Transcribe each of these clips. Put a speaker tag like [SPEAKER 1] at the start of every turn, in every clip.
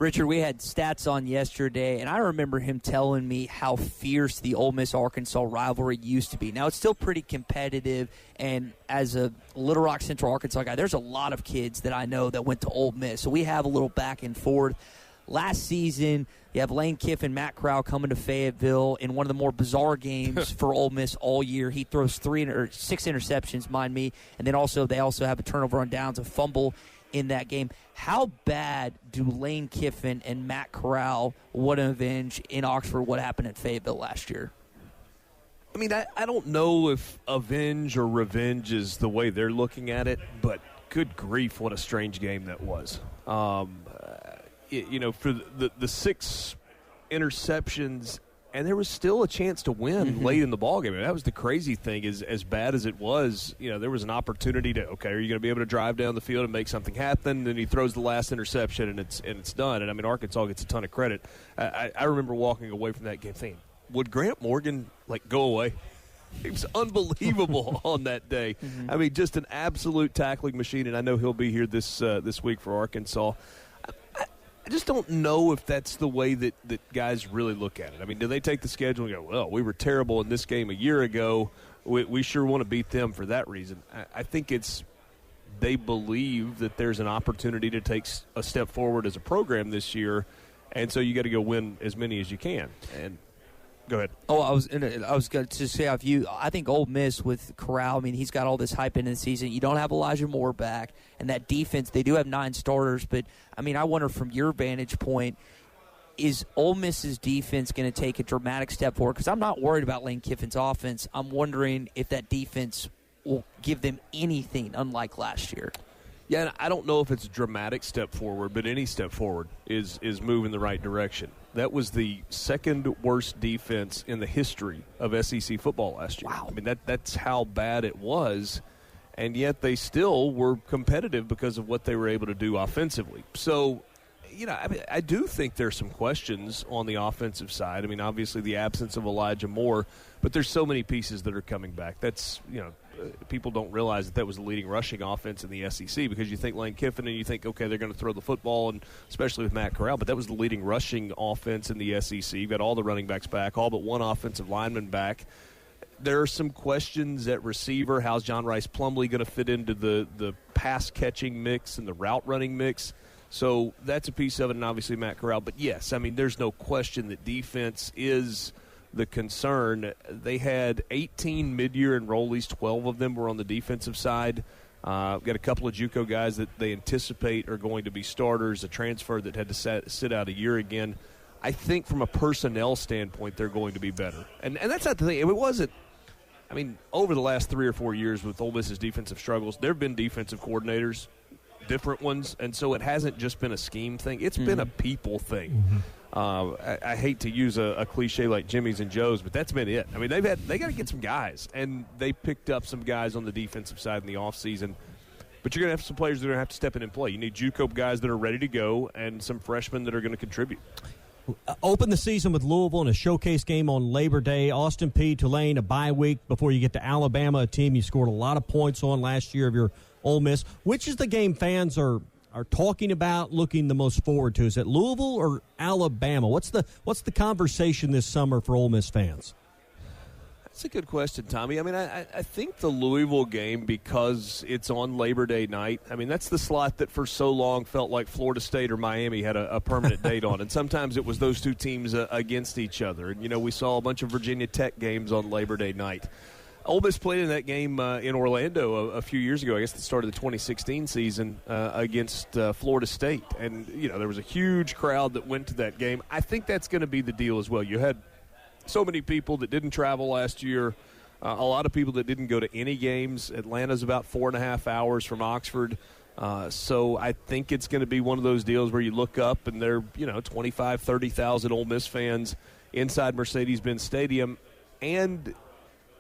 [SPEAKER 1] Richard, we had stats on yesterday, and I remember him telling me how fierce the Ole Miss-Arkansas rivalry used to be. Now, it's still pretty competitive, and as a Little Rock Central Arkansas guy, there's a lot of kids that I know that went to Ole Miss, so we have a little back and forth. Last season, you have Lane Kiffin, Matt Corral coming to Fayetteville in one of the more bizarre games for Ole Miss all year. He throws 6 interceptions, mind me, and then they also have a turnover on downs, a fumble in that game. How bad do Lane Kiffin and Matt Corral want to avenge in Oxford what happened at Fayetteville last year?
[SPEAKER 2] I mean, I don't know if avenge or revenge is the way they're looking at it, but good grief, what a strange game that was. For the 6 interceptions, and there was still a chance to win late in the ballgame. I mean, that was the crazy thing, is as bad as it was, there was an opportunity to, are you going to be able to drive down the field and make something happen? Then he throws the last interception, and it's done. And, I mean, Arkansas gets a ton of credit. I remember walking away from that game thinking, would Grant Morgan, go away? He was unbelievable on that day. I mean, just an absolute tackling machine, and I know he'll be here this week for Arkansas. I just don't know if that's the way that guys really look at it. I mean, do they take the schedule and go, well, we were terrible in this game a year ago. We sure want to beat them for that reason. I think they believe that there's an opportunity to take a step forward as a program this year, and so you got to go win as many as you can. And go ahead.
[SPEAKER 1] Oh, I was going to say, I think Ole Miss with Corral, I mean, he's got all this hype in the season. You don't have Elijah Moore back, and that defense, they do have 9 starters, but, I mean, I wonder from your vantage point, is Ole Miss's defense going to take a dramatic step forward? Because I'm not worried about Lane Kiffin's offense. I'm wondering if that defense will give them anything unlike last year.
[SPEAKER 2] Yeah, and I don't know if it's a dramatic step forward, but any step forward is moving the right direction. That was the second worst defense in the history of SEC football last year.
[SPEAKER 1] Wow.
[SPEAKER 2] I mean, that's how bad it was, and yet they still were competitive because of what they were able to do offensively. So, I do think there's some questions on the offensive side. I mean, obviously the absence of Elijah Moore, but there's so many pieces that are coming back. That's, people don't realize that was the leading rushing offense in the SEC because you think Lane Kiffin and you think, okay, they're going to throw the football, and especially with Matt Corral, but that was the leading rushing offense in the SEC. You've got all the running backs back, all but one offensive lineman back. There are some questions at receiver. How's John Rice Plumlee going to fit into the pass-catching mix and the route-running mix? So that's a piece of it, and obviously Matt Corral. But, yes, I mean, there's no question that defense is the concern. They had 18 mid-year enrollees. 12 of them were on the defensive side. Got a couple of JUCO guys that they anticipate are going to be starters, a transfer that had to sit out a year again. I think from a personnel standpoint, they're going to be better. And that's not the thing. It wasn't – I mean, over the last 3 or 4 years with Ole Miss's defensive struggles, there have been defensive coordinators, different ones, and so it hasn't just been a scheme thing. It's been a people thing. I hate to use a cliche like Jimmy's and Joe's, but that's been it. I mean, they got to get some guys, and they picked up some guys on the defensive side in the offseason. But you're going to have some players that are going to have to step in and play. You need JUCO guys that are ready to go and some freshmen that are going to contribute.
[SPEAKER 3] Open the season with Louisville in a showcase game on Labor Day. Austin Peay, Tulane, a bye week before you get to Alabama, a team you scored a lot of points on last year of your Ole Miss. Which is the game fans are talking about, looking the most forward to? Is it Louisville or Alabama? What's the conversation this summer for Ole Miss fans?
[SPEAKER 2] That's a good question, Tommy. I mean, I think the Louisville game, because it's on Labor Day night, I mean, that's the slot that for so long felt like Florida State or Miami had a permanent date on. And sometimes it was those two teams against each other. And, we saw a bunch of Virginia Tech games on Labor Day night. Ole Miss played in that game in Orlando a few years ago, I guess the start of the 2016 season, against Florida State. And, there was a huge crowd that went to that game. I think that's going to be the deal as well. You had so many people that didn't travel last year, a lot of people that didn't go to any games. Atlanta's about 4.5 hours from Oxford. So I think it's going to be one of those deals where you look up and there are, 25, 30,000 Ole Miss fans inside Mercedes-Benz Stadium. And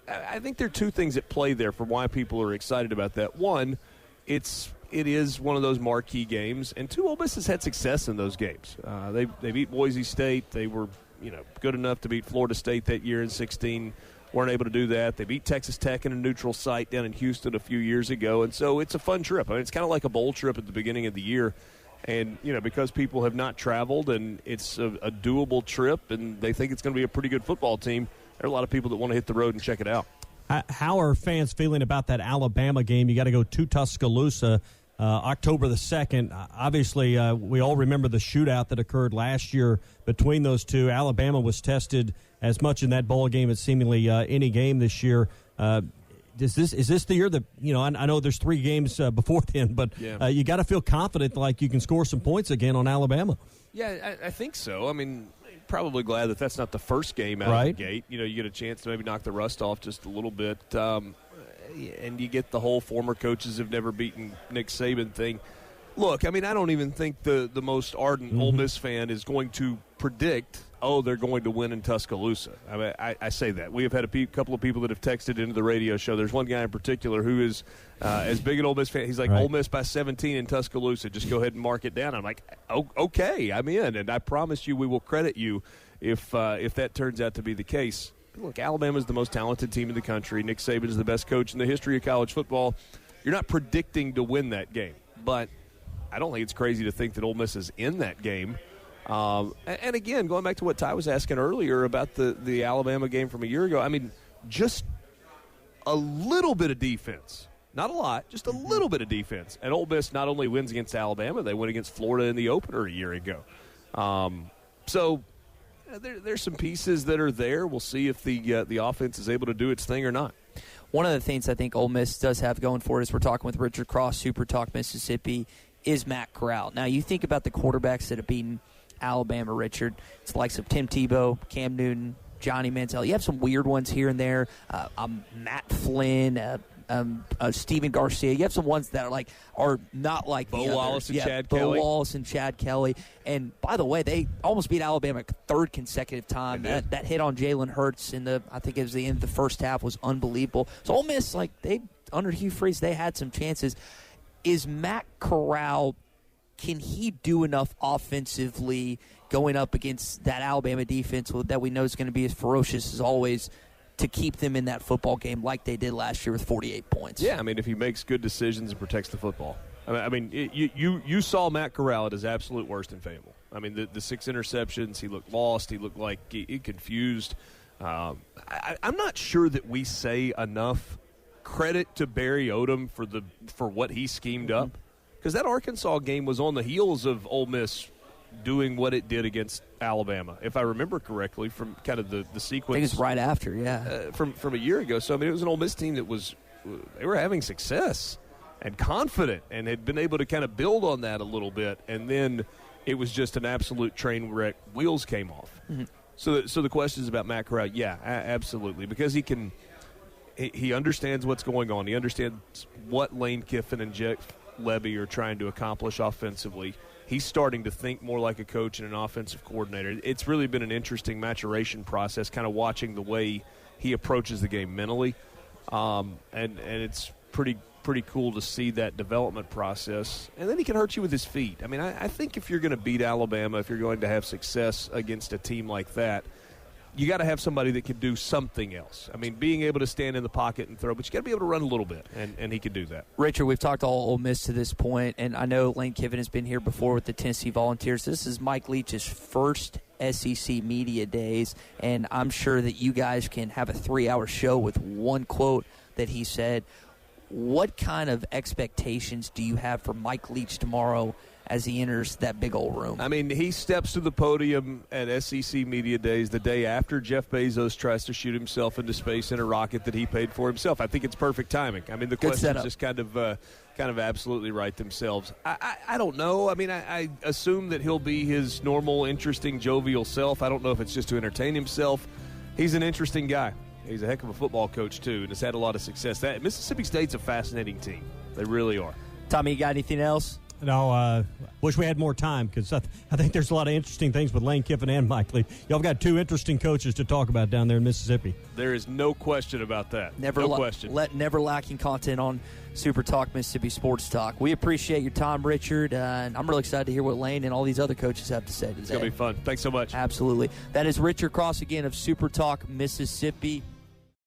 [SPEAKER 2] I think there are two things at play there for why people are excited about that. One, it is one of those marquee games. And two, Ole Miss has had success in those games. They beat Boise State. They were good enough to beat Florida State that year in 2016. Weren't able to do that. They beat Texas Tech in a neutral site down in Houston a few years ago. And so it's a fun trip. I mean, it's kind of like a bowl trip at the beginning of the year. And, because people have not traveled and it's a doable trip and they think it's going to be a pretty good football team, there are a lot of people that want to hit the road and check it out.
[SPEAKER 3] How are fans feeling about that Alabama game? You got to go to Tuscaloosa October the 2nd. Obviously, we all remember the shootout that occurred last year between those two. Alabama was tested as much in that bowl game as seemingly any game this year. Is this the year that, I know there's 3 games before then, but you got to feel confident like you can score some points again on Alabama.
[SPEAKER 2] Yeah, I think so. I mean, probably glad that that's not the first game out of the gate. You get a chance to maybe knock the rust off just a little bit. And you get the whole former coaches have never beaten Nick Saban thing. Look, I mean, I don't even think the most ardent Ole Miss fan is going to predict, they're going to win in Tuscaloosa. I mean, I say that. We have had a couple of people that have texted into the radio show. There's one guy in particular who is as big an Ole Miss fan. He's like, Ole Miss by 17 in Tuscaloosa. Just go ahead and mark it down. I'm like, okay, I'm in. And I promise you we will credit you if that turns out to be the case. Look, Alabama's the most talented team in the country. Nick Saban is the best coach in the history of college football. You're not predicting to win that game. But I don't think it's crazy to think that Ole Miss is in that game. And again, going back to what Ty was asking earlier about the Alabama game from a year ago, I mean, just a little bit of defense. Not a lot, just a little bit of defense. And Ole Miss not only wins against Alabama, they win against Florida in the opener a year ago. So there's some pieces that are there. We'll see if the offense is able to do its thing or not.
[SPEAKER 1] One of the things I think Ole Miss does have going for it, as we're talking with Richard Cross, SuperTalk Mississippi, is Matt Corral. Now, you think about the quarterbacks that have beaten Alabama, Richard. It's the likes of Tim Tebow, Cam Newton, Johnny Manziel. You have some weird ones here and there. Matt Flynn, Steven Garcia. You have some ones that are not like
[SPEAKER 2] Bo
[SPEAKER 1] the
[SPEAKER 2] Wallace
[SPEAKER 1] others.
[SPEAKER 2] and Chad Kelly.
[SPEAKER 1] Bo Wallace and Chad Kelly. And by the way, they almost beat Alabama a 3rd consecutive time. That hit on Jalen Hurts I think it was the end of the first half, was unbelievable. So Ole Miss, under Hugh Freeze, they had some chances. Is Matt Corral, can he do enough offensively going up against that Alabama defense that we know is going to be as ferocious as always to keep them in that football game like they did last year with 48 points?
[SPEAKER 2] Yeah, I mean, if he makes good decisions and protects the football. I mean, you saw Matt Corral at his absolute worst in Fayetteville. I mean, the 6 interceptions, he looked lost. He looked like he confused. I'm not sure that we say enough credit to Barry Odom for what he schemed up, because that Arkansas game was on the heels of Ole Miss doing what it did against Alabama, if I remember correctly, from kind of the sequence.
[SPEAKER 1] I think it's right after, yeah.
[SPEAKER 2] From a year ago. So, I mean, it was an Ole Miss team that they were having success and confident and had been able to kind of build on that a little bit. And then it was just an absolute train wreck. Wheels came off. Mm-hmm. So the question is about Matt Corral. Yeah, absolutely, because he understands what's going on. He understands what Lane Kiffin and Jeff Lebby are trying to accomplish offensively. He's starting to think more like a coach and an offensive coordinator. It's really been an interesting maturation process, kind of watching the way he approaches the game mentally, and it's pretty cool to see that development process. And then he can hurt you with his feet. I mean, I think if you're going to beat Alabama, if you're going to have success against a team like that, you got to have somebody that can do something else. I mean, being able to stand in the pocket and throw, but you got to be able to run a little bit, and he can do that.
[SPEAKER 1] Richard, we've talked all Ole Miss to this point, and I know Lane Kiffin has been here before with the Tennessee Volunteers. This is Mike Leach's first SEC Media Days, and I'm sure that you guys can have a 3-hour show with one quote that he said. What kind of expectations do you have for Mike Leach tomorrow as he enters that big old room?
[SPEAKER 2] I mean, he steps to the podium at SEC Media Days the day after Jeff Bezos tries to shoot himself into space in a rocket that he paid for himself. I think it's perfect timing. I mean, the questions just kind of absolutely write themselves. I don't know. I mean, I assume that he'll be his normal, interesting, jovial self. I don't know if it's just to entertain himself. He's an interesting guy. He's a heck of a football coach, too, and has had a lot of success. Mississippi State's a fascinating team. They really are.
[SPEAKER 1] Tommy, you got anything else?
[SPEAKER 3] No, wish we had more time, because I think there's a lot of interesting things with Lane Kiffin and Mike Lee. Y'all got 2 interesting coaches to talk about down there in Mississippi.
[SPEAKER 2] There is no question about that. No question.
[SPEAKER 1] Never lacking content on Super Talk Mississippi Sports Talk. We appreciate your time, Richard, and I'm really excited to hear what Lane and all these other coaches have to say today.
[SPEAKER 2] It's going to be fun. Thanks so much.
[SPEAKER 1] Absolutely. That is Richard Cross again of Super Talk Mississippi.